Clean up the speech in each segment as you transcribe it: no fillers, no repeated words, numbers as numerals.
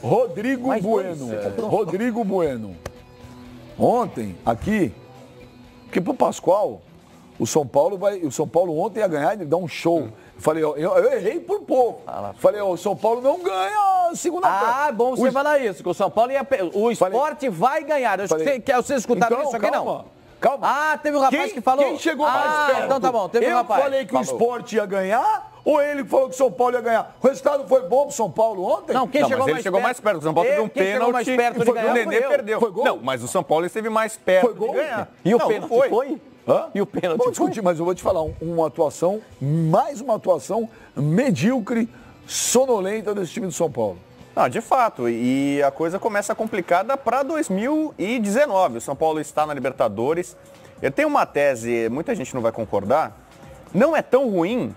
Rodrigo Bueno. Rodrigo Bueno. Ontem, aqui, porque pro Pascoal, o São Paulo ontem ia ganhar, ele dá um show. Falei, ó, eu errei por pouco. Falei, ó, o São Paulo não ganha a segunda-feira. Ah, bom você falar isso, que o São Paulo ia... O Sport vai ganhar. Vocês escutaram então, isso aqui, calma, não? Calma. Ah, teve um rapaz que falou... Quem chegou mais perto? Então tá bom, teve um rapaz. Eu falei que o Sport ia ganhar ou ele falou que o São Paulo ia ganhar? O resultado foi bom pro São Paulo ontem? Não, quem chegou mais perto? Ele chegou mais perto. O São Paulo teve um pênalti e o Nenê perdeu. Foi gol? Não, mas o São Paulo esteve mais perto de ganhar. E o pênalti foi? Hã? E o pênalti Vamos discutir, mas eu vou te falar, mais uma atuação medíocre, sonolenta desse time do São Paulo. Ah, de fato, e a coisa começa complicada para 2019. O São Paulo está na Libertadores. Eu tenho uma tese, muita gente não vai concordar, não é tão ruim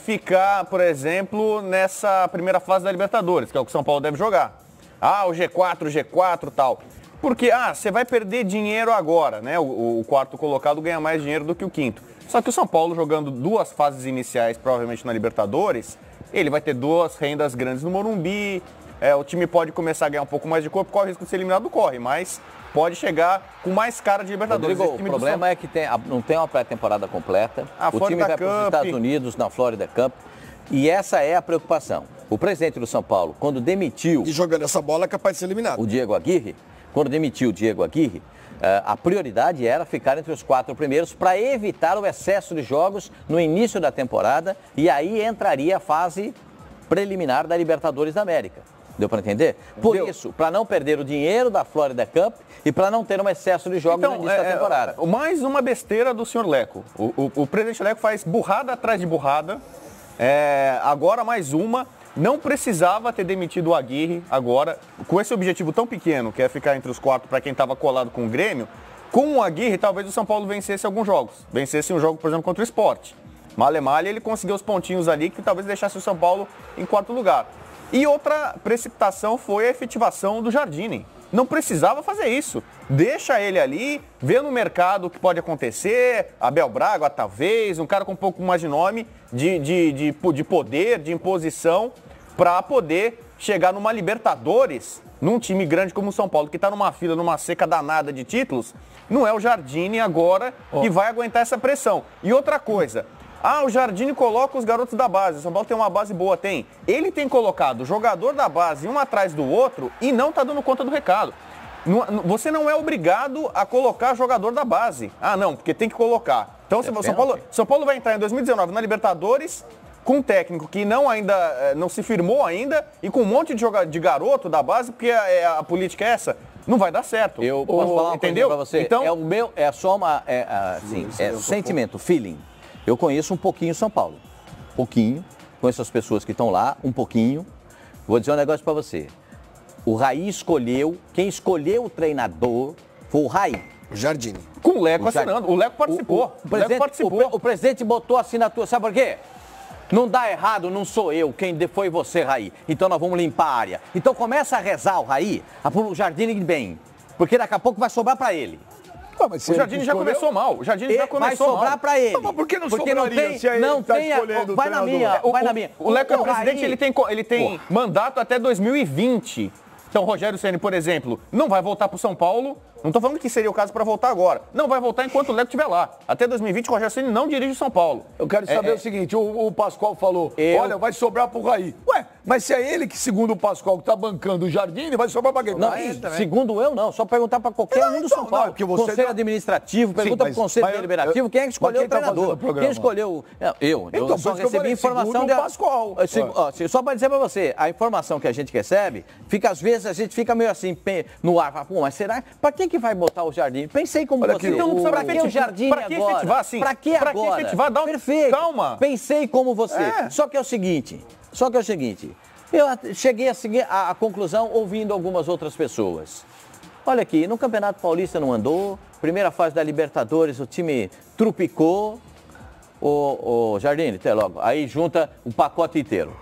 ficar, por exemplo, nessa primeira fase da Libertadores, que é o que o São Paulo deve jogar. Ah, o G4 e tal. Porque, você vai perder dinheiro agora, né? O quarto colocado ganha mais dinheiro do que o quinto. Só que o São Paulo, jogando 2 fases iniciais, provavelmente na Libertadores, ele vai ter 2 rendas grandes no Morumbi, o time pode começar a ganhar um pouco mais de corpo, corre o risco de ser eliminado, mas pode chegar com mais cara de Libertadores. Rodrigo, o problema é que não tem uma pré-temporada completa, o time vai para os Estados Unidos, na Florida Cup, e essa é a preocupação. O presidente do São Paulo, quando demitiu... E jogando essa bola é capaz de ser eliminado. O Diego Aguirre, quando demitiu o Diego Aguirre, a prioridade era ficar entre os 4 primeiros para evitar o excesso de jogos no início da temporada e aí entraria a fase preliminar da Libertadores da América. Deu para entender? Por isso, para não perder o dinheiro da Florida Cup e para não ter um excesso de jogos no início da temporada. Mais uma besteira do senhor Leco. O presidente Leco faz burrada atrás de burrada. Agora mais uma. Não precisava ter demitido o Aguirre agora, com esse objetivo tão pequeno, que é ficar entre os 4 para quem estava colado com o Grêmio. Com o Aguirre, talvez o São Paulo vencesse alguns jogos. Vencesse um jogo, por exemplo, contra o Sport. Male, ele conseguiu os pontinhos ali que talvez deixasse o São Paulo em 4º lugar. E outra precipitação foi a efetivação do Jardine. Não precisava fazer isso. Deixa ele ali, vê no mercado o que pode acontecer. Abel Braga, talvez, um cara com um pouco mais de nome, de poder, de imposição, para poder chegar numa Libertadores, num time grande como o São Paulo, que está numa fila, numa seca danada de títulos. Não é o Jardine agora que vai aguentar essa pressão. E outra coisa... o Jardine coloca os garotos da base. O São Paulo tem uma base boa, tem. Ele tem colocado o jogador da base um atrás do outro e não está dando conta do recado. Você não é obrigado a colocar jogador da base. Não, porque tem que colocar. Então, São Paulo vai entrar em 2019 na Libertadores com um técnico que não se firmou ainda e com um monte de garoto da base, porque a política é essa. Não vai dar certo. Eu posso falar uma coisa pra você? Então, sentimento, feeling. Eu conheço um pouquinho São Paulo. Pouquinho. Conheço as pessoas que estão lá, um pouquinho. Vou dizer um negócio para você. O Raí quem escolheu o treinador foi o Raí. O Jardine. Com o Leco assinando. O Leco participou. O presidente botou a assinatura. Sabe por quê? Não dá errado, não sou eu, quem foi você, Raí. Então nós vamos limpar a área. Então começa a rezar o Raí, o Jardine bem. Porque daqui a pouco vai sobrar para ele. O Jardine já começou mal. O Jardine já começou mal. Vai sobrar para ele. Mas por que não porque sobraria se ele está escolhendo o vai na minha. O Leco é presidente, ele tem mandato até 2020. Então, Rogério Ceni, por exemplo, não vai voltar para o São Paulo. Não estou falando que seria o caso para voltar agora. Não vai voltar enquanto o Leco estiver lá. Até 2020, o Rogério Ceni não dirige o São Paulo. Eu quero saber o seguinte, o Pascoal falou, olha, vai sobrar pro Raí. Ué, mas se é ele que, segundo o Pascoal, que está bancando o Jardine, vai sobrar para quem? Não, segundo eu, não. Só perguntar para qualquer um do São Paulo. Conselho administrativo, pergunta para o Conselho Deliberativo, quem é que escolheu o treinador? Quem escolheu? Eu só recebi informação do Pascoal. Só para dizer para você, a informação que a gente recebe, às vezes a gente fica meio assim, no ar, fala, mas será? Para que vai botar o Jardine? Pensei como você. Então, para que o Jardine agora? Para que efetivar assim? Para que agora? Para que efetivar? Perfeito. Calma. Pensei como você. Só que é o seguinte, eu cheguei a conclusão ouvindo algumas outras pessoas. Olha aqui, no Campeonato Paulista não andou, primeira fase da Libertadores o time trupicou, o Jardine, até logo, aí junta o pacote inteiro.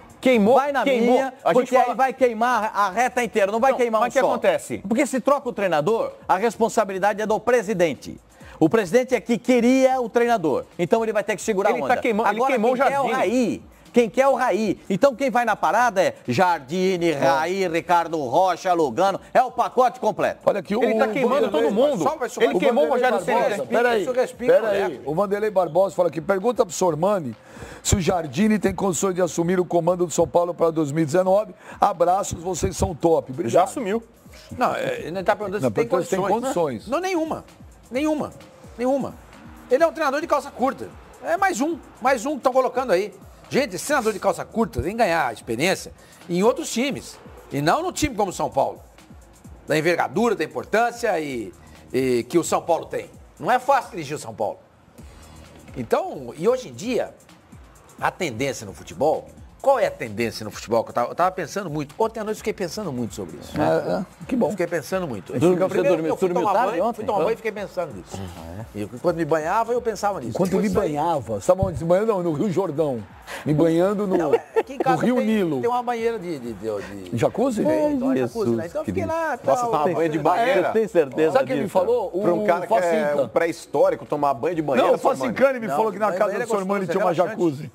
Vai na minha, porque aí vai queimar a reta inteira, não vai queimar um só. Mas o que acontece? Porque se troca o treinador, a responsabilidade é do presidente. O presidente é que queria o treinador, então ele vai ter que segurar a onda. Ele queimou o Jardine. Quem quer é o Raí. Então quem vai na parada é Jardine, Raí, Ricardo Rocha, Lugano. É o pacote completo. Olha aqui, Ele tá queimando todo mundo. Ele queimou o Rogério Ceni. Peraí. O Vanderlei Barbosa fala aqui, pergunta pro Sormani se o Jardine tem condições de assumir o comando do São Paulo para 2019. Abraços, vocês são top. Obrigado. Já assumiu. Não, ele está perguntando se tem condições. Não, nenhuma. Ele é um treinador de calça curta. É mais um que estão colocando aí. Gente, esse treinador de calça curta tem que ganhar experiência em outros times. E não no time como o São Paulo. Da envergadura, da importância e que o São Paulo tem. Não é fácil dirigir o São Paulo. Então, e hoje em dia, a tendência no futebol... Qual é a tendência no futebol? Eu tava pensando muito. Ontem à noite eu fiquei pensando muito sobre isso. Que bom. Fiquei pensando muito. Primeiro, eu fui tomar banho e fiquei pensando nisso. E quando me banhava, eu pensava nisso. Enquanto eu me banhava, você estava onde? Se banhando? Não, no Rio Jordão. Me banhando no Rio Nilo. Tem uma banheira de jacuzzi? Então eu fiquei lá. Nossa, tomar banho de banheira. Eu tenho certeza. Sabe quem me falou? Para um cara que é um pré-histórico tomar banho de banheira. Não, o Facincani me falou que na casa do Sormani tinha uma jacuzzi.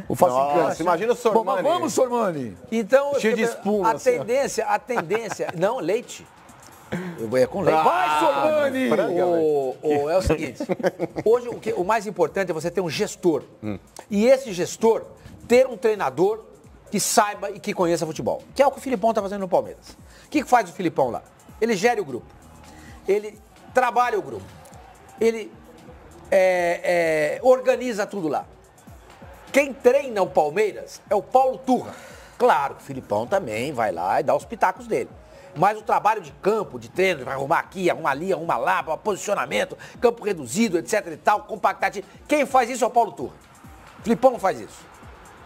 O Facincani. Nossa, imagina o Sormani. Bom, mas vamos, Sormani. Então, cheio de espuma. A tendência. Não, leite. É com leite. Vai, Sormani! É o seguinte. Hoje, o mais importante é você ter um gestor. E esse gestor ter um treinador que saiba e que conheça futebol. Que é o que o Filipão está fazendo no Palmeiras. O que faz o Filipão lá? Ele gera o grupo. Ele trabalha o grupo. Ele organiza tudo lá. Quem treina o Palmeiras é o Paulo Turra. Claro que o Filipão também vai lá e dá os pitacos dele. Mas o trabalho de campo, de treino, vai arrumar aqui, arrumar ali, arrumar lá, posicionamento, campo reduzido, etc e tal, compactar. Quem faz isso é o Paulo Turra. O Filipão não faz isso.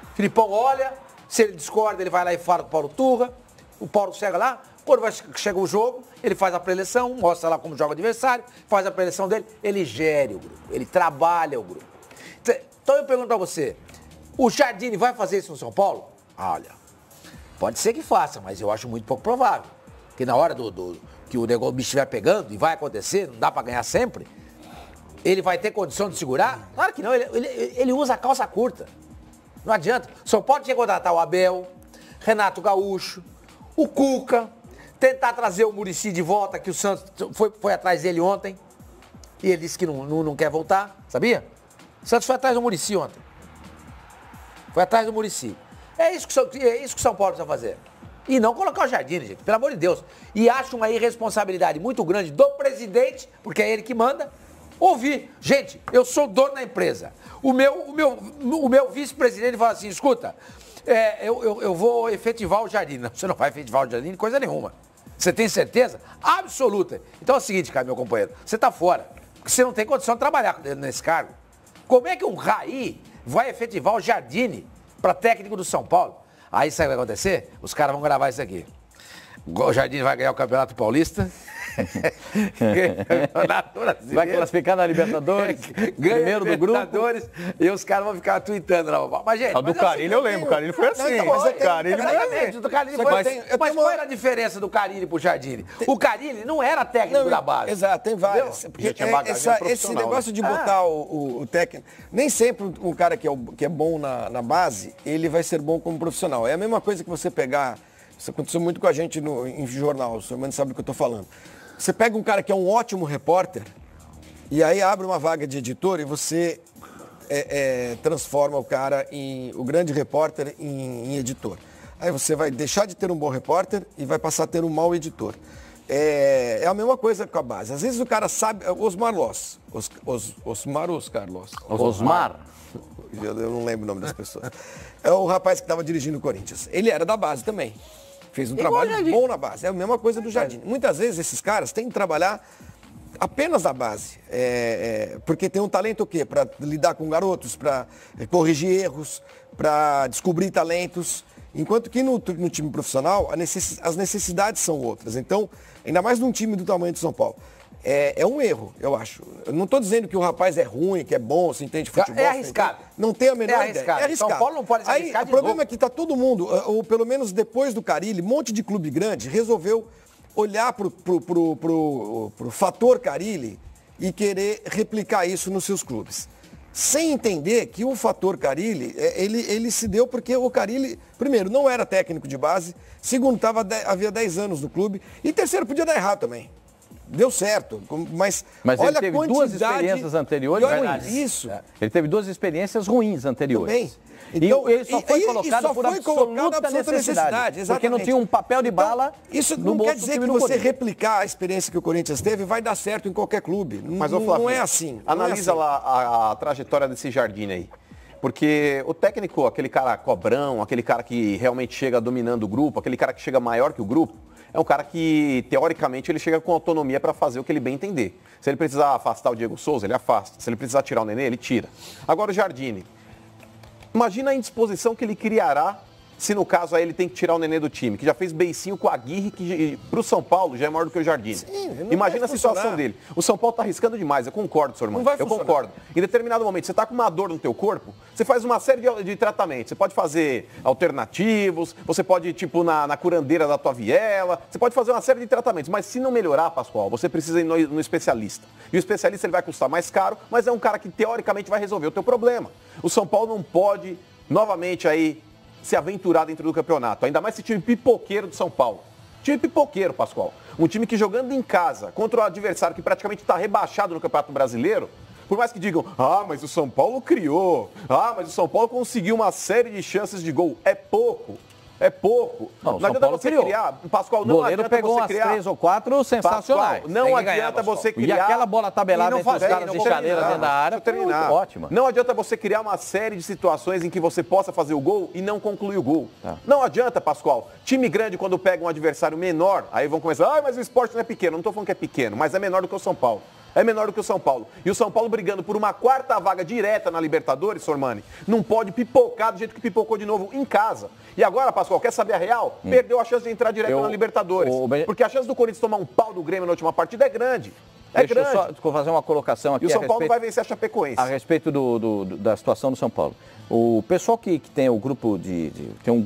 O Filipão olha, se ele discorda, ele vai lá e fala com o Paulo Turra. O Paulo chega lá, quando chega o jogo, ele faz a preleção, mostra lá como joga o adversário, faz a preleção dele, ele gere o grupo, ele trabalha o grupo. Então eu pergunto pra você, o Jardine vai fazer isso no São Paulo? Olha, pode ser que faça, mas eu acho muito pouco provável. Porque na hora que o negócio, o bicho estiver pegando, e vai acontecer, não dá pra ganhar sempre, ele vai ter condição de segurar? Claro que não, ele usa a calça curta. Não adianta. São Paulo tinha que contratar o Abel, Renato Gaúcho, o Cuca, tentar trazer o Muricy de volta, que o Santos foi atrás dele ontem, e ele disse que não quer voltar, sabia? O Santos foi atrás do Muricy ontem. Foi atrás do Muricy. É isso que o São Paulo precisa fazer. E não colocar o Jardine, gente, pelo amor de Deus. E acho uma irresponsabilidade muito grande do presidente, porque é ele que manda, ouvir. Gente, eu sou dono da empresa. O meu vice-presidente fala assim, escuta, eu vou efetivar o Jardine. Não, você não vai efetivar o Jardine, coisa nenhuma. Você tem certeza? Absoluta. Então é o seguinte, cara, meu companheiro, você está fora. Porque você não tem condição de trabalhar nesse cargo. Como é que um Raí vai efetivar o Jardine para técnico do São Paulo? Aí sabe o que vai acontecer? Os caras vão gravar isso aqui. O Jardine vai ganhar o Campeonato Paulista. Vai classificar na Libertadores. Primeiro do grupo. E os caras vão ficar tweetando lá. Mas, gente, do Carille eu lembro. O Carille foi assim. Mas qual era a diferença do Carille pro Jardine? O Carille não era técnico da base. Exato, tem várias. Porque esse negócio de botar o técnico... Nem sempre um cara que é bom na base, ele vai ser bom como profissional. É a mesma coisa que você pegar... Isso aconteceu muito com a gente em jornal, o senhor sabe do que eu estou falando. Você pega um cara que é um ótimo repórter e aí abre uma vaga de editor e você transforma o cara, o grande repórter, em editor. Aí você vai deixar de ter um bom repórter e vai passar a ter um mau editor. É a mesma coisa com a base. Às vezes o cara sabe... Osmar Loss. Osmar. Eu não lembro o nome das pessoas. É o rapaz que estava dirigindo o Corinthians. Ele era da base também. Fez um trabalho bom na base. É a mesma coisa do Jardine. Muitas vezes esses caras têm que trabalhar apenas na base. Porque tem um talento o quê? Para lidar com garotos, para corrigir erros, para descobrir talentos. Enquanto que no time profissional, as necessidades são outras. Então, ainda mais num time do tamanho de São Paulo. É um erro, eu acho. Eu não estou dizendo que o rapaz é ruim, que é bom, se entende futebol. É arriscado. Não tem a menor ideia. É arriscado. São Paulo não pode ser arriscado. O problema é que está todo mundo, ou pelo menos depois do Carille, um monte de clube grande resolveu olhar pro fator Carille e querer replicar isso nos seus clubes. sem entender que o fator Carille, ele se deu porque o Carille, primeiro, não era técnico de base, segundo, havia 10 anos no clube, e terceiro, podia dar errado também. Deu certo, mas olha ele teve duas experiências anteriores. Isso. Ele teve duas experiências ruins anteriores. Também. Então, ele só foi colocado por absoluta necessidade. Porque não tinha um papel de bala. Então, isso não quer dizer que você replicar a experiência que o Corinthians teve vai dar certo em qualquer clube. Mas, Flávio, não é assim. Analisa lá a trajetória desse Jardine aí. Porque o técnico, aquele cara cobrão, aquele cara que realmente chega dominando o grupo, aquele cara que chega maior que o grupo, é um cara que, teoricamente, ele chega com autonomia para fazer o que ele bem entender. Se ele precisar afastar o Diego Souza, ele afasta. Se ele precisar tirar o Nenê, ele tira. Agora o Jardine. Imagina a indisposição que ele criará se no caso aí ele tem que tirar o Nenê do time, que já fez beicinho com a Aguirre, que pro São Paulo já é maior do que o Jardine. Imagina a situação dele. O São Paulo tá arriscando demais, eu concordo, senhor irmão. Eu concordo. Em determinado momento, você tá com uma dor no teu corpo, você faz uma série de tratamentos. Você pode fazer alternativos, você pode, tipo, na curandeira da tua viela, você pode fazer uma série de tratamentos. Mas se não melhorar, Pascoal, você precisa ir no especialista. E o especialista ele vai custar mais caro, mas é um cara que teoricamente vai resolver o teu problema. O São Paulo não pode, novamente aí, se aventurar dentro do campeonato. Ainda mais esse time pipoqueiro do São Paulo. Time pipoqueiro, Pascoal. Um time que jogando em casa contra o adversário que praticamente está rebaixado no Campeonato Brasileiro, por mais que digam, mas o São Paulo criou, mas o São Paulo conseguiu uma série de chances de gol. É pouco. É pouco. Não adianta você criar. Pascoal, não adianta pegou você umas criar. 3 ou 4 sensacionais. Pascoal, não adianta você criar. E aquela bola tabelada entre os caras de chaleira dentro da área, terminar. Ótima. Não adianta você criar uma série de situações em que você possa fazer o gol e não concluir o gol. Tá. Não adianta, Pascoal. Time grande, quando pega um adversário menor, aí vão começar, mas o Sport não é pequeno. Não estou falando que é pequeno, mas é menor do que o São Paulo. É menor do que o São Paulo. E o São Paulo brigando por uma 4ª vaga direta na Libertadores, Sormani, não pode pipocar do jeito que pipocou de novo em casa. E agora, Pascoal, quer saber a real? Perdeu a chance de entrar direto na Libertadores. Porque a chance do Corinthians tomar um pau do Grêmio na última partida é grande. Deixa eu só fazer uma colocação aqui. E o São Paulo vai vencer a Chapecoense. A respeito da situação do São Paulo. O pessoal que tem o grupo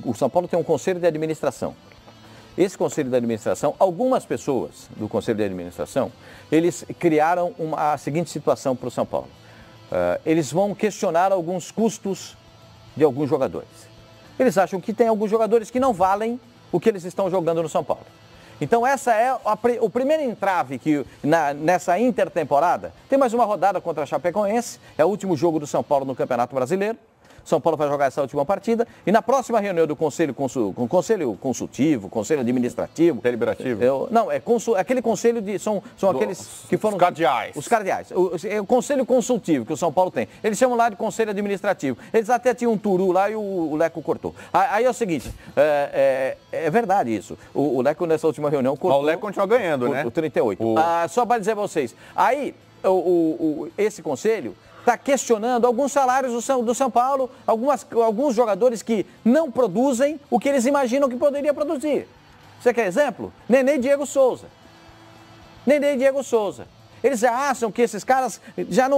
o São Paulo tem um conselho de administração. Esse conselho de administração, algumas pessoas do conselho de administração, eles criaram a seguinte situação para o São Paulo. Eles vão questionar alguns custos de alguns jogadores. Eles acham que tem alguns jogadores que não valem o que eles estão jogando no São Paulo. Então essa é o primeiro entrave que nessa intertemporada, tem mais uma rodada contra a Chapecoense, é o último jogo do São Paulo no Campeonato Brasileiro. São Paulo vai jogar essa última partida e na próxima reunião do Conselho Consultivo, Conselho Administrativo... Deliberativo? Aquele conselho são aqueles que foram... Os cardeais. Os cardeais. O Conselho Consultivo que o São Paulo tem. Eles chamam lá de Conselho Administrativo. Eles até tinham um turu lá e o Leco cortou. Aí é o seguinte, é verdade isso. O Leco nessa última reunião cortou... Mas o Leco continua ganhando, né? O 38. Só para dizer a vocês. Aí, esse conselho... está questionando alguns salários do São Paulo, alguns jogadores que não produzem o que eles imaginam que poderia produzir. Você quer exemplo? Nenê e Diego Souza. Eles já acham que esses caras já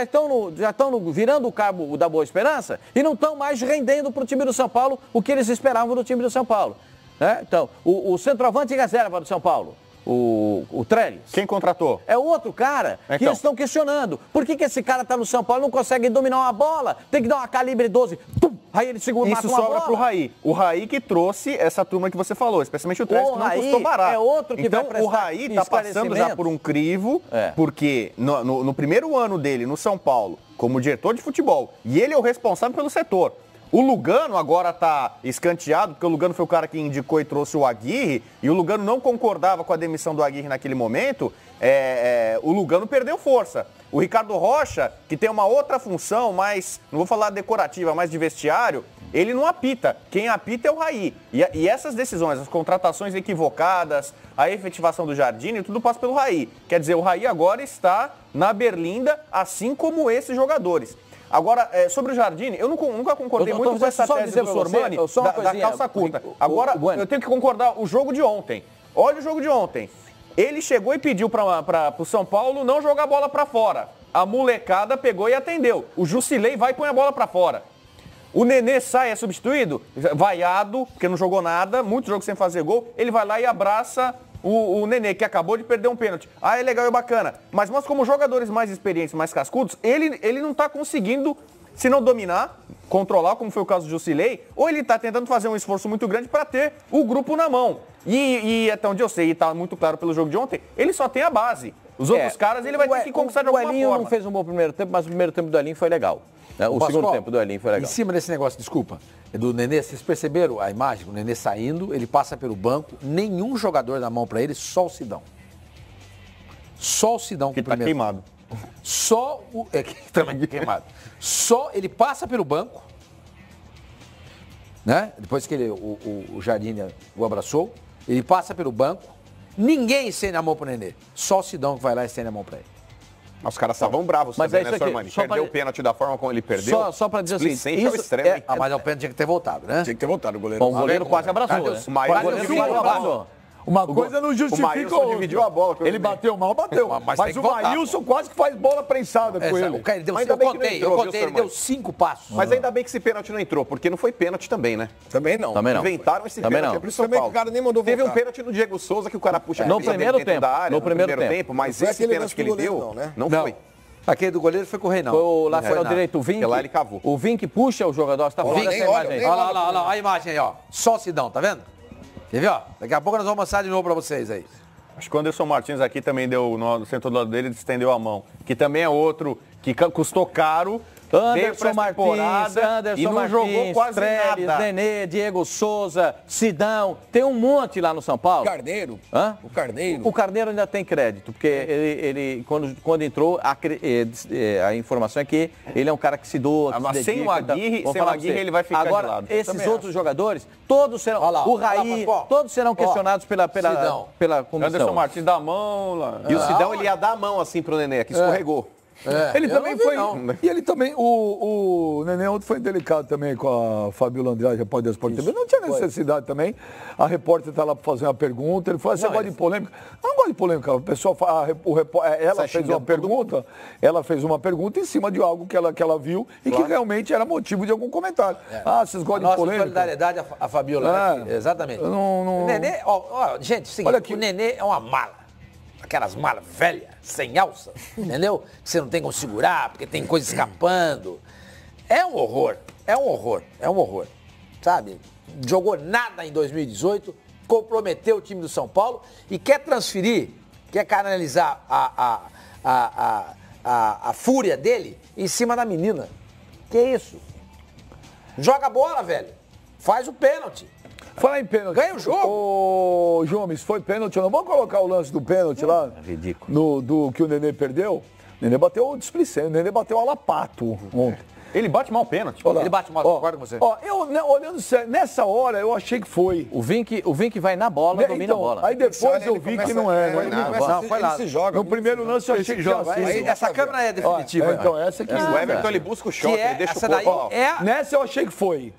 estão virando o cabo da Boa Esperança e não estão mais rendendo para o time do São Paulo o que eles esperavam do time do São Paulo. Né? Então, o centroavante reserva do São Paulo, o Trellis. Quem contratou? É outro cara que eles estão questionando. Por que esse cara tá no São Paulo e não consegue dominar uma bola? Tem que dar uma calibre 12. Tum, aí ele segura, mata uma bola. Isso sobra pro Raí. O Raí que trouxe essa turma que você falou, especialmente o Trellis, que não custou barato. É outro que então, o Raí tá passando já por um crivo, porque no primeiro ano dele no São Paulo, como diretor de futebol, e ele é o responsável pelo setor. O Lugano agora está escanteado, porque o Lugano foi o cara que indicou e trouxe o Aguirre, e o Lugano não concordava com a demissão do Aguirre naquele momento, o Lugano perdeu força. O Ricardo Rocha, que tem uma outra função, mais, não vou falar decorativa, mais de vestiário, ele não apita. Quem apita é o Raí. E essas decisões, as contratações equivocadas, a efetivação do Jardine, tudo passa pelo Raí. Quer dizer, o Raí agora está na berlinda, assim como esses jogadores. Agora, sobre o Jardine, eu nunca concordei muito com essa tese do Sormani da calça curta. Agora, eu tenho que concordar o jogo de ontem. Olha o jogo de ontem. Ele chegou e pediu para o São Paulo não jogar a bola para fora. A molecada pegou e atendeu. O Jusilei vai e põe a bola para fora. O Nenê sai, é substituído, vaiado, porque não jogou nada, muito jogo sem fazer gol. Ele vai lá e abraça o Nenê, que acabou de perder um pênalti. Ah, é legal e bacana. Mas nós, como jogadores mais experientes, mais cascudos, ele não tá conseguindo, se não dominar, controlar, como foi o caso do Jusilei, ou ele tá tentando fazer um esforço muito grande para ter o grupo na mão. E até onde eu sei, e tá muito claro pelo jogo de ontem, ele só tem a base. Os outros caras ele vai ter que conquistar de alguma forma. O Elinho não fez um bom primeiro tempo, mas o primeiro tempo do Elinho foi legal. O segundo tempo do Elinho foi legal. Em cima desse negócio, desculpa, do Nenê, vocês perceberam a imagem? O Nenê saindo, ele passa pelo banco, nenhum jogador dá mão pra ele, só o Sidão. Só o Sidão que tá queimado. Só o... que também queimado. Só ele passa pelo banco, né? Depois que o Jardine o abraçou, ele passa pelo banco, ninguém estende a mão pro Nenê. Só o Sidão que vai lá e estende a mão pra ele. Os caras estavam bravos mas também, é né, isso aqui, Sormani? só Perdeu pra- o pênalti da forma como ele perdeu. Só para dizer o seguinte, Displicente ao extremo, hein? Mas o pênalti tinha que ter voltado, né? Tinha que ter voltado o goleiro. Bom, o goleiro quase abraçou, Cadê né? os- O Maílson Quase dividiu a abraçou. Uma coisa não justifica Maílson a outra. dividiu a bola com Ele ele. bateu mal, bateu. Mas Mas tem que o voltar, Maílson quase que faz bola prensada com ele. O cara, ele deu, Mas ainda eu bem que não contei, entrou, viu, ele Sormani? deu 5 passos. Mas ainda bem que esse pênalti não entrou, porque não foi pênalti também, né? Também não. Também não. Inventaram esse Também pênalti não. pro São Também que Paulo. o cara nem mandou Teve um voltar. pênalti no Diego Souza que o cara puxa a No camisa primeiro dele dentro tempo, da área, no primeiro tempo. Mas Não foi esse aquele pênalti lance que do ele goleiro, deu, não, né? não Não. foi. Aquele do goleiro foi com o Rei, não. Foi o lateral Renato. direito, o Vink. Porque lá ele cavou. O Vink puxa o jogador, você tá falando nem dessa olha, imagem aí. nem Olha lá, olha lá, a imagem aí, ó. Só o Sidão, tá vendo? Quer ver, ó? Daqui a pouco nós vamos mostrar de novo pra vocês aí. Acho que o Anderson Martins aqui também deu, no centro do lado dele, estendeu a mão. Que também é outro que custou caro. veio pra Anderson essa Martins, temporada Anderson e não Martins, jogou quase Trellis, nada. Nenê, Diego Souza, Sidão. Tem um monte lá no São Paulo. Carneiro. Hã? O Carneiro. O Carneiro ainda tem crédito, porque ele quando entrou, a informação é que ele é um cara que se doa, que Mas se sem dedica, o Aguirre- então, vamos sem o falar pra Aguirre, você. ele vai ficar de Agora, lado. esses Também outros jogadores, todos serão, Olha lá, o olha lá, Raí, Pascoal. todos serão Ó, questionados pela Sidão. comissão. Anderson Martins dá a mão lá. E o Sidão, ele ia dar a mão assim pro Nenê, que escorregou. Ele eu também não vi, foi. não. E ele também, o Nenê ontem foi delicado também com a Fabiola Andrade, repórter da Sport TV. Não tinha necessidade também. A repórter está lá para fazer uma pergunta. Ele falou: você gosta de polêmica? Eu não gosto de polêmica. A pessoa, ela fez uma pergunta, ela fez uma pergunta em cima de algo que ela viu e que realmente era motivo de algum comentário. Ah, vocês gostam de Nossa polêmica? solidariedade a Fabiola. É. Exatamente. Não- O Nenê, gente, seguinte, Olha aqui. o Nenê é uma mala. Aquelas malas velhas, sem alça, entendeu? Que você não tem como segurar, porque tem coisa escapando. É um horror, é um horror, é um horror. Sabe? Jogou nada em 2018, comprometeu o time do São Paulo e quer transferir, quer canalizar a fúria dele em cima da menina. Que isso? Joga a bola, velho. Faz o pênalti. Falar em pênalti. Ganha o jogo. Ô, Jomes, foi pênalti ou não? Vamos colocar o lance do pênalti lá? ridículo. Do que o Nenê perdeu? O Nenê bateu o displicente, o Nenê bateu a lapato ontem. Ele bate mal o pênalti. Olha lá. Ele bate mal, concordo com você. Ó, eu, né, olhando sério, nessa hora eu achei que foi. O Vink vai na bola, domina Então, a bola. aí depois eu vi que não é. Ele Né? foi lá. se joga. No primeiro lance eu achei que já Aí, essa câmera é definitiva. Ó, então, essa aqui. O Everton, ele busca o choque, Que é, ele deixa o essa corpo. daí Ó, é Nessa eu achei que foi.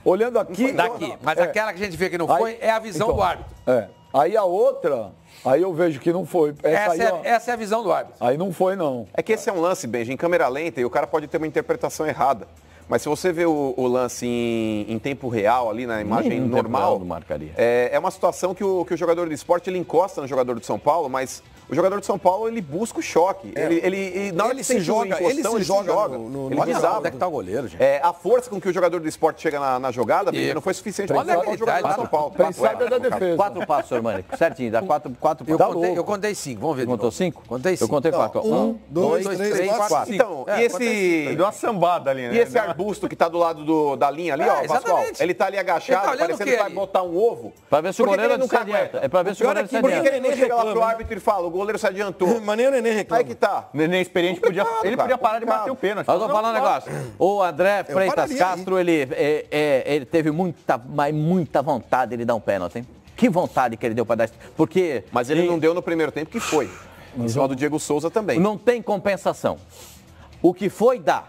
Olhando aqui. daqui. Mas aquela que a gente vê que não Aí- foi é a visão então, do árbitro. É. Aí a outra, aí eu vejo que não foi. Essa é a visão do árbitro. Aí não foi, não. É que esse é um lance, Benji, em câmera lenta e o cara pode ter uma interpretação errada. Mas se você vê o lance em tempo real, ali na imagem Nem no tempo real normal, não marcaria. é uma situação que o jogador de esporte ele encosta no jogador de São Paulo, mas o jogador de São Paulo ele busca o choque. Na hora Ele que se sente o joga, ele encostão, se joga no ele Olha lá, desaba. onde é que tá o goleiro, gente? A força com que o jogador do esporte chega na jogada, Benji, não foi suficiente Olha para que o ele jogador tá- de São Paulo. Pensada da defesa. 4 passos, senhor Mani. Certinho, dá 4 Eu passos. contei 5, vamos ver. Você de contou novo. 5? Contei 5. Eu contei 4. 1, 2, 3, 4. Então, e Ele deu uma sambada ali, né? E esse arbusto que tá do lado da linha ali, ó, Pascoal, exatamente. ele tá ali Ele agachado, tá olhando parecendo o que quê vai ali? botar um ovo. Pra ver se o Por que goleiro ele não se adianta. cagueta? É pra ver se o goleiro se Por que adianta. ele não chega lá pro árbitro e fala, o goleiro se adiantou? Mas nem o Nenê reclama. Aí que tá. O Nenê experiente podia parar de bater o pênalti. Mas eu vou falar um negócio. O André Freitas pararia Castro, ele teve muita vontade de dar um pênalti, hein? Que vontade que ele deu pra dar. Porque Mas ele não deu no primeiro tempo, que foi. Em cima do Diego Souza também. não tem compensação. O que foi, dá.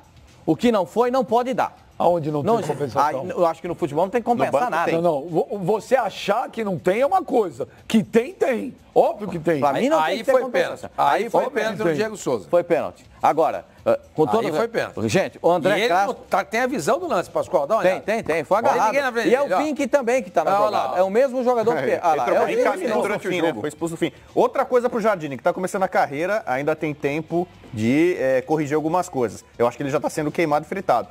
O que não foi, não pode dar. Aonde não tem compensação? Eu acho que no futebol não tem que compensar nada. Tem. Não. Você achar que não tem é uma coisa. Que tem. Óbvio que tem. Pra mim não aí tem que ter foi compensação. pênalti. Aí foi pênalti no Diego Souza. Foi pênalti. Agora, com todo... Aí foi pênalti. Gente, o André E ele Castro... tem a visão do lance, Pascoal. Dá uma olhada. Tem. Foi agarrado. E é o Vink também que tá na jogada. É o mesmo jogador que... Ele trocou de camisa durante o fim, né? Foi expulso no fim. Outra coisa pro Jardine, que tá começando a carreira, ainda tem tempo de corrigir algumas coisas. Eu acho que ele já tá sendo queimado e fritado.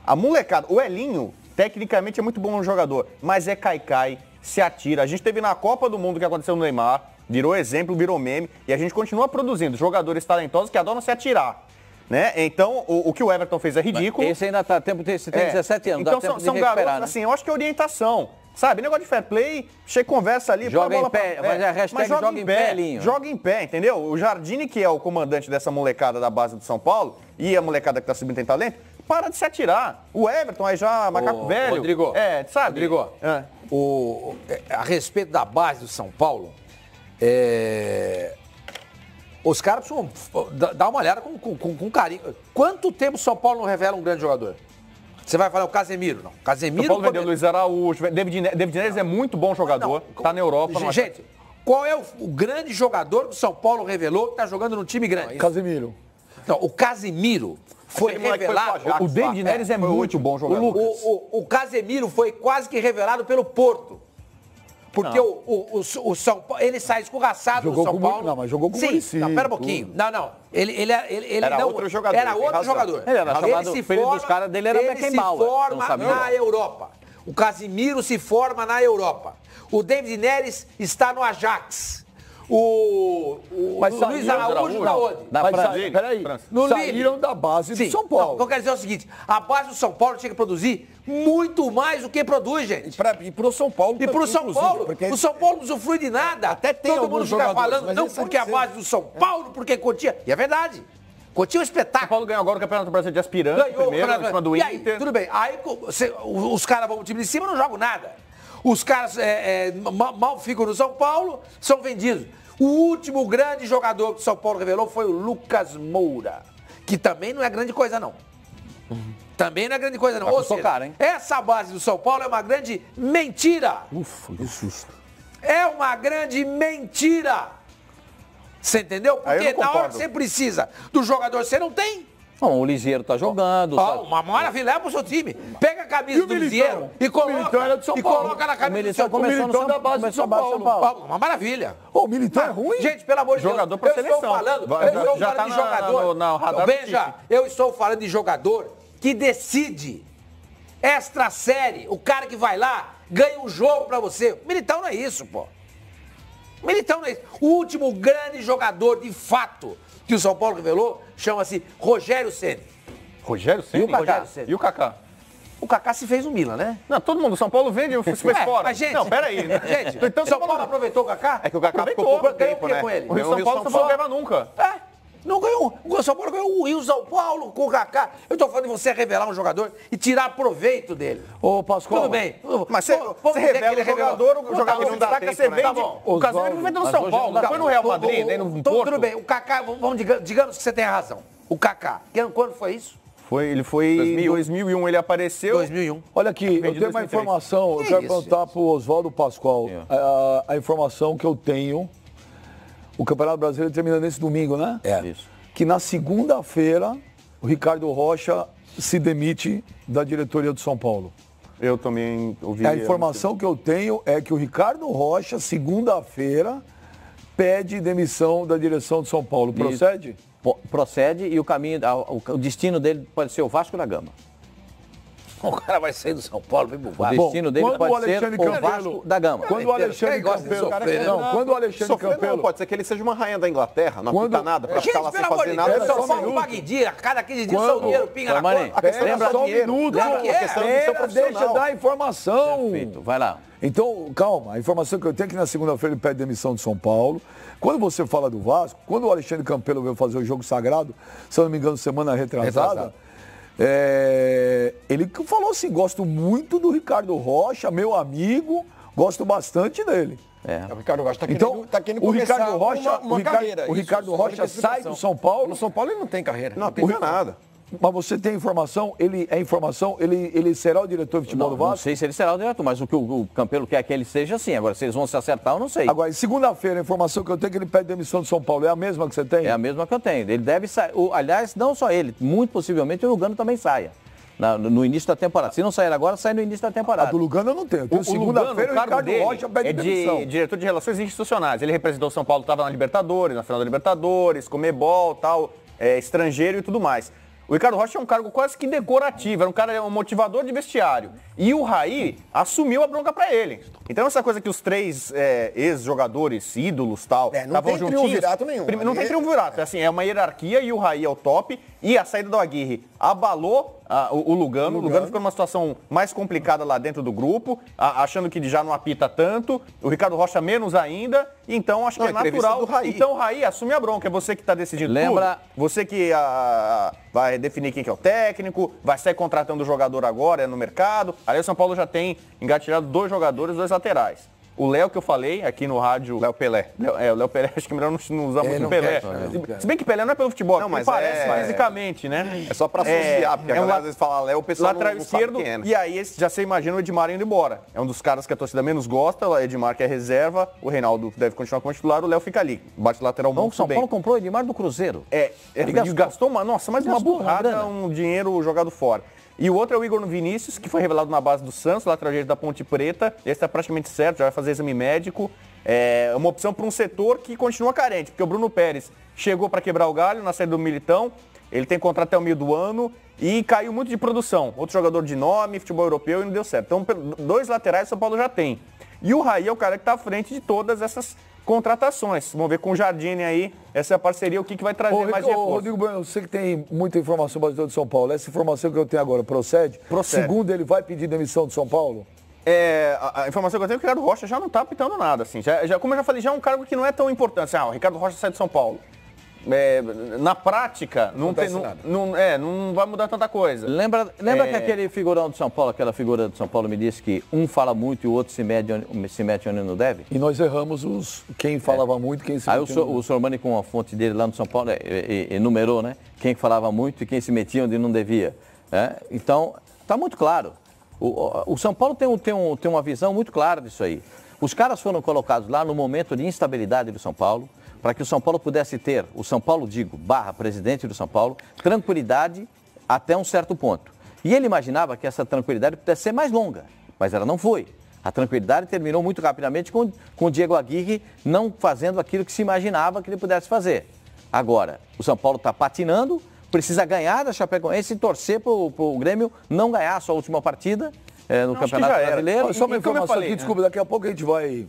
A molecada, o Elinho, tecnicamente é muito bom jogador, mas é cai-cai, se atira. A gente teve na Copa do Mundo que aconteceu no Neymar, virou exemplo, virou meme, e a gente continua produzindo jogadores talentosos que adoram se atirar. Né? Então, o que o Everton fez é ridículo. Esse ainda tá tempo, você tem 17 anos, então, dá tempo são de recuperar, garotos, né? assim, eu acho que é orientação. Sabe, negócio de fair play, chega conversa ali, joga em pé, mas a hashtag joga em pé, Elinho. Joga em pé, entendeu? O Jardine, que é o comandante dessa molecada da base do São Paulo, e a molecada que tá subindo tem talento, para de se atirar. O Everton aí já, macaco velho. Rodrigo, sabe? Rodrigo, a respeito da base do São Paulo, os caras precisam dar uma olhada com carinho. Quanto tempo o São Paulo não revela um grande jogador? Você vai falar o Casemiro, não. Casemiro... São Paulo vendeu Luiz Araújo, David Neres é muito bom jogador, tá na Europa. Gente, qual é o grande jogador que o São Paulo revelou que tá jogando num time grande? Casemiro. Não, o Casemiro foi revelado... O David Neres é muito bom jogador. O Casemiro foi quase que revelado pelo Porto. Porque o São Paulo, ele sai escorraçado do São Paulo. Não, mas jogou com o Muricy. Não, pera um pouquinho. Não. Ele era não, outro jogador. Era outro jogador. Ele era chamado, o filho dos caras dele era Beckenbauer. Ele se forma na Europa. O Casemiro se forma na Europa. O David Neres está no Ajax. O Luiz Araújo da onde? Na França. Peraí, saíram da base do São Paulo. Não, eu quero dizer o seguinte, a base do São Paulo tinha que produzir muito mais do que produz, gente. E pro São Paulo E pro São Paulo. O São Paulo não usufrui de nada. Até tem todo mundo fica falando, não, porque a base do São Paulo, porque Cotia. E é verdade. Cotia é um espetáculo. São Paulo ganhou agora o Campeonato Brasileiro de Aspirante, primeiro, em cima do Inter. Aí, tudo bem. Aí os caras vão pro time de cima e não jogam nada. Os caras mal ficam no São Paulo, são vendidos. O último grande jogador que o São Paulo revelou foi o Lucas Moura, que também não é grande coisa, não. Também não é grande coisa, não. Ou seja, cara, hein? Essa base do São Paulo é uma grande mentira. Ufa, que susto. É uma grande mentira. Você entendeu? Porque na hora que você precisa do jogador, você não tem. Bom, o Lisieiro tá jogando. Uma maravilha, leva pro seu time. Pega a camisa do Lisieiro e coloca na camisa do seu time. O Militão da base do São Paulo. Uma maravilha. O Militão é ruim? Gente, pelo amor de Deus. Jogador pra seleção. Eu estou falando de jogador. Veja, eu estou falando de jogador que decide extra série. O cara que vai lá, ganha um jogo pra você. O Militão não é isso, pô. O Militão não é isso. O último grande jogador, de fato, que o São Paulo revelou, chama-se Rogério Ceni. Rogério Ceni? E o Kaká? O Kaká se fez no Milan, né? Não, todo mundo, São Paulo vende, se fez fora. Mas, gente, não, peraí. Gente, então São Paulo aproveitou o Kaká? É que o Kaká ficou pouco tempo, né? Com ele. O São Paulo não ganhava nunca. Não ganhou. O São Paulo ganhou o São Paulo com o Kaká. Eu tô falando de você revelar um jogador e tirar proveito dele. Ô, Pascoal. Tudo bem. Mas você revela o jogador não dá tempo, você vende. Tá bom. O Casemiro vendeu no São Paulo, não foi no Real Madrid, nem no Porto. Tudo bem. O Kaká, digamos que você tem razão. O Kaká. Quando foi isso? Ele foi em 2001, ele apareceu. 2001. Olha aqui, eu tenho uma informação, eu quero perguntar pro Oswaldo Pascoal. A informação que eu tenho, o Campeonato Brasileiro termina nesse domingo, né? Isso. Que na segunda-feira, o Ricardo Rocha se demite da diretoria do São Paulo. Eu também ouvi. A informação que eu tenho é que o Ricardo Rocha, segunda-feira, pede demissão da direção do São Paulo. Procede? Procede e o caminho, o destino dele pode ser o Vasco da Gama. O cara vai sair do São Paulo, vem pro Vasco. O destino dele pode ser o Vasco da Gama. Quando o Alexandre Campelo... Quando o Alexandre Campelo... Pode ser que ele seja uma rainha da Inglaterra, não apita nada, pra ficar lá sem fazer nada. São Paulo paga em dia, cada 15 dias o dinheiro pinga na conta. A questão é só um minuto, a questão é deixa dar informação. Perfeito, vai lá. Então, calma, a informação que eu tenho é que na segunda-feira ele pede demissão de São Paulo. Quando você fala do Vasco, quando o Alexandre Campelo veio fazer o jogo sagrado, se eu não me engano, semana retrasada, ele falou assim, gosto muito do Ricardo Rocha, meu amigo, gosto bastante dele. O Ricardo Rocha tá querendo o Ricardo Rocha, Rocha sai do São Paulo. No São Paulo ele não tem carreira. Não tem nada. Mas você tem informação, ele será o diretor de futebol do Vasco? Não sei se ele será o diretor, mas o que o Campelo quer que ele seja, sim. Agora, se eles vão se acertar, eu não sei. Agora, segunda-feira, a informação que eu tenho é que ele pede demissão do São Paulo. É a mesma que você tem? É a mesma que eu tenho. Ele deve sair. Aliás, não só ele, muito possivelmente o Lugano também saia. No início da temporada. Se não sair agora, sai no início da temporada. A do Lugano eu não tenho. Eu tenho segunda-feira o Ricardo Rocha pede demissão. É diretor de Relações Institucionais. Ele representou o São Paulo, estava na Libertadores, na final da Libertadores, Comebol, tal, estrangeiro e tudo mais. O Ricardo Rocha é um cargo quase que decorativo, era um cara, um motivador de vestiário. E o Raí assumiu a bronca pra ele. Então essa coisa que os três ex-jogadores, ídolos, tal, estavam juntinhos. Não tem triunvirato nenhum. Não tem triunvirato, é uma hierarquia e o Raí é o top. E a saída do Aguirre abalou o Lugano. O Lugano ficou numa situação mais complicada lá dentro do grupo, achando que já não apita tanto. O Ricardo Rocha menos ainda. Então acho que é natural. Então o Raí assume a bronca. É você que está decidindo tudo. Você que vai definir quem que é o técnico, vai sair contratando o jogador agora, no mercado. Ali o São Paulo já tem engatilhado 2 jogadores, 2 laterais. O Léo que eu falei aqui no rádio... Léo Pelé. O Léo Pelé, acho que melhor não usar muito o Pelé. Se bem que Pelé não é pelo futebol, não, mas parece fisicamente, né? É só pra associar, porque a galera às vezes fala Léo, o pessoal lateral esquerdo, quem é, né? E aí já você imagina o Edmar indo embora. É um dos caras que a torcida menos gosta, o Edmar que é reserva, o Reinaldo deve continuar como titular, o Léo fica ali. Bate lateral muito bem. O São Paulo comprou o Edmar do Cruzeiro. Ele gastou mais uma burrada, um dinheiro jogado fora. E o outro é o Igor Vinícius, que foi revelado na base do Santos, lateral direito da Ponte Preta. Esse está praticamente certo, já vai fazer exame médico. É uma opção para um setor que continua carente, porque o Bruno Pérez chegou para quebrar o galho na saída do Militão. Ele tem contrato até o meio do ano e caiu muito de produção. Outro jogador de nome, futebol europeu, e não deu certo. Então, 2 laterais o São Paulo já tem. E o Raí é o cara que está à frente de todas essas contratações. Vamos ver com o Jardine aí, essa parceria, o que vai trazer mais reforço. Rodrigo Bueno, você que tem muita informação do bastidor de São Paulo, essa informação que eu tenho agora procede? Segundo, ele vai pedir demissão do São Paulo? A informação que eu tenho é que o Ricardo Rocha já não está apitando nada, assim. Como eu já falei, já é um cargo que não é tão importante. O Ricardo Rocha sai de São Paulo. Na prática, não vai mudar tanta coisa. Lembra que aquele figurão do São Paulo, aquela figura do São Paulo me disse que um fala muito e o outro se mete onde não deve? E nós erramos quem falava muito e quem se metia. Aí o Sormani, com a fonte dele lá no São Paulo, enumerou, né? Quem falava muito e quem se metia onde não devia. Então, está muito claro. O São Paulo tem uma visão muito clara disso aí. Os caras foram colocados lá no momento de instabilidade do São Paulo, para que o São Paulo pudesse ter, o São Paulo, presidente do São Paulo, tranquilidade até um certo ponto. E ele imaginava que essa tranquilidade pudesse ser mais longa, mas ela não foi. A tranquilidade terminou muito rapidamente com o Diego Aguirre não fazendo aquilo que se imaginava que ele pudesse fazer. Agora, o São Paulo está patinando, precisa ganhar da Chapecoense e torcer para o Grêmio não ganhar a sua última partida no Campeonato Brasileiro. Só uma informação aqui, desculpa, daqui a pouco a gente vai...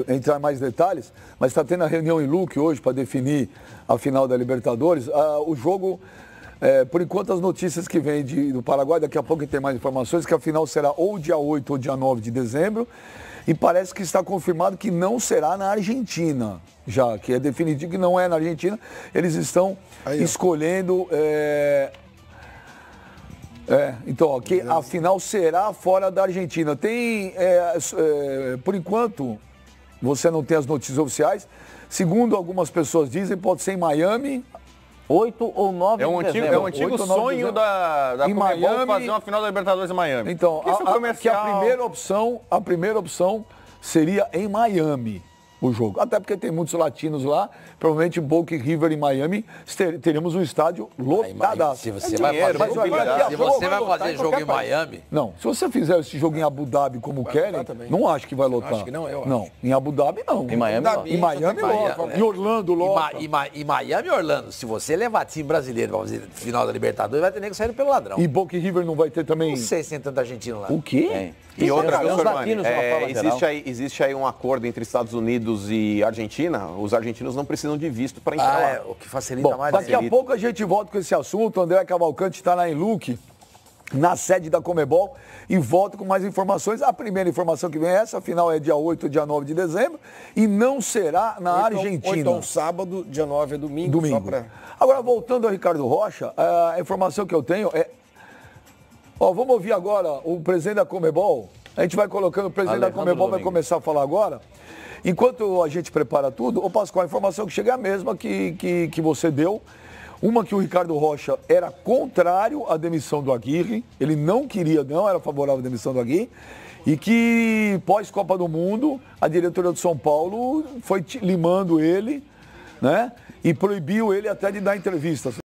entrar em mais detalhes, mas está tendo a reunião em Luque hoje para definir a final da Libertadores. O jogo, por enquanto, as notícias que vêm do Paraguai, daqui a pouco a gente tem mais informações, que a final será ou dia 8 ou dia 9 de dezembro, e parece que está confirmado que não será na Argentina, já que é definitivo que não é na Argentina. Eles estão escolhendo... então, que a final será fora da Argentina. Por enquanto, você não tem as notícias oficiais. Segundo algumas pessoas dizem, pode ser em Miami. 8 ou 9 de dezembro. É um antigo sonho da Comebol fazer uma final da Libertadores em Miami. Então, a primeira opção seria em Miami. O jogo. Até porque tem muitos latinos lá, provavelmente Boca e River em Miami, teremos um estádio lotado. Se você vai fazer jogo em Miami... Não, se você fizer esse jogo em Abu Dhabi como querem, não acho que vai lotar. Acho que não, Não, em Abu Dhabi não. Em Miami lota. Em Miami lota. Em Orlando lota. Em Miami e Orlando, se você levar time brasileiro para fazer final da Libertadores, vai ter nem que sair pelo ladrão. E Boca e River não vai ter também... Não sei se tem tanto argentino lá. O quê? E outra coisa, existe aí um acordo entre Estados Unidos e Argentina. Os argentinos não precisam de visto para entrar lá. O que facilita mais. Daqui a pouco a gente volta com esse assunto. O André Cavalcante está lá em Luque, na sede da Comebol, e volta com mais informações. A primeira informação que vem é essa, a final é dia 8 ou dia 9 de dezembro, e não será na Argentina. Então sábado, dia 9 é domingo. Agora, voltando ao Ricardo Rocha, a informação que eu tenho é... vamos ouvir agora o presidente da Comebol. A gente vai colocando, o presidente da Comebol vai começar a falar agora. Enquanto a gente prepara tudo, Pascoal, a informação que chega é a mesma que você deu. Uma que o Ricardo Rocha era contrário à demissão do Aguirre, ele não queria, não era favorável à demissão do Aguirre, e que pós-Copa do Mundo, a diretoria do São Paulo foi limando ele, né? E proibiu ele até de dar entrevistas.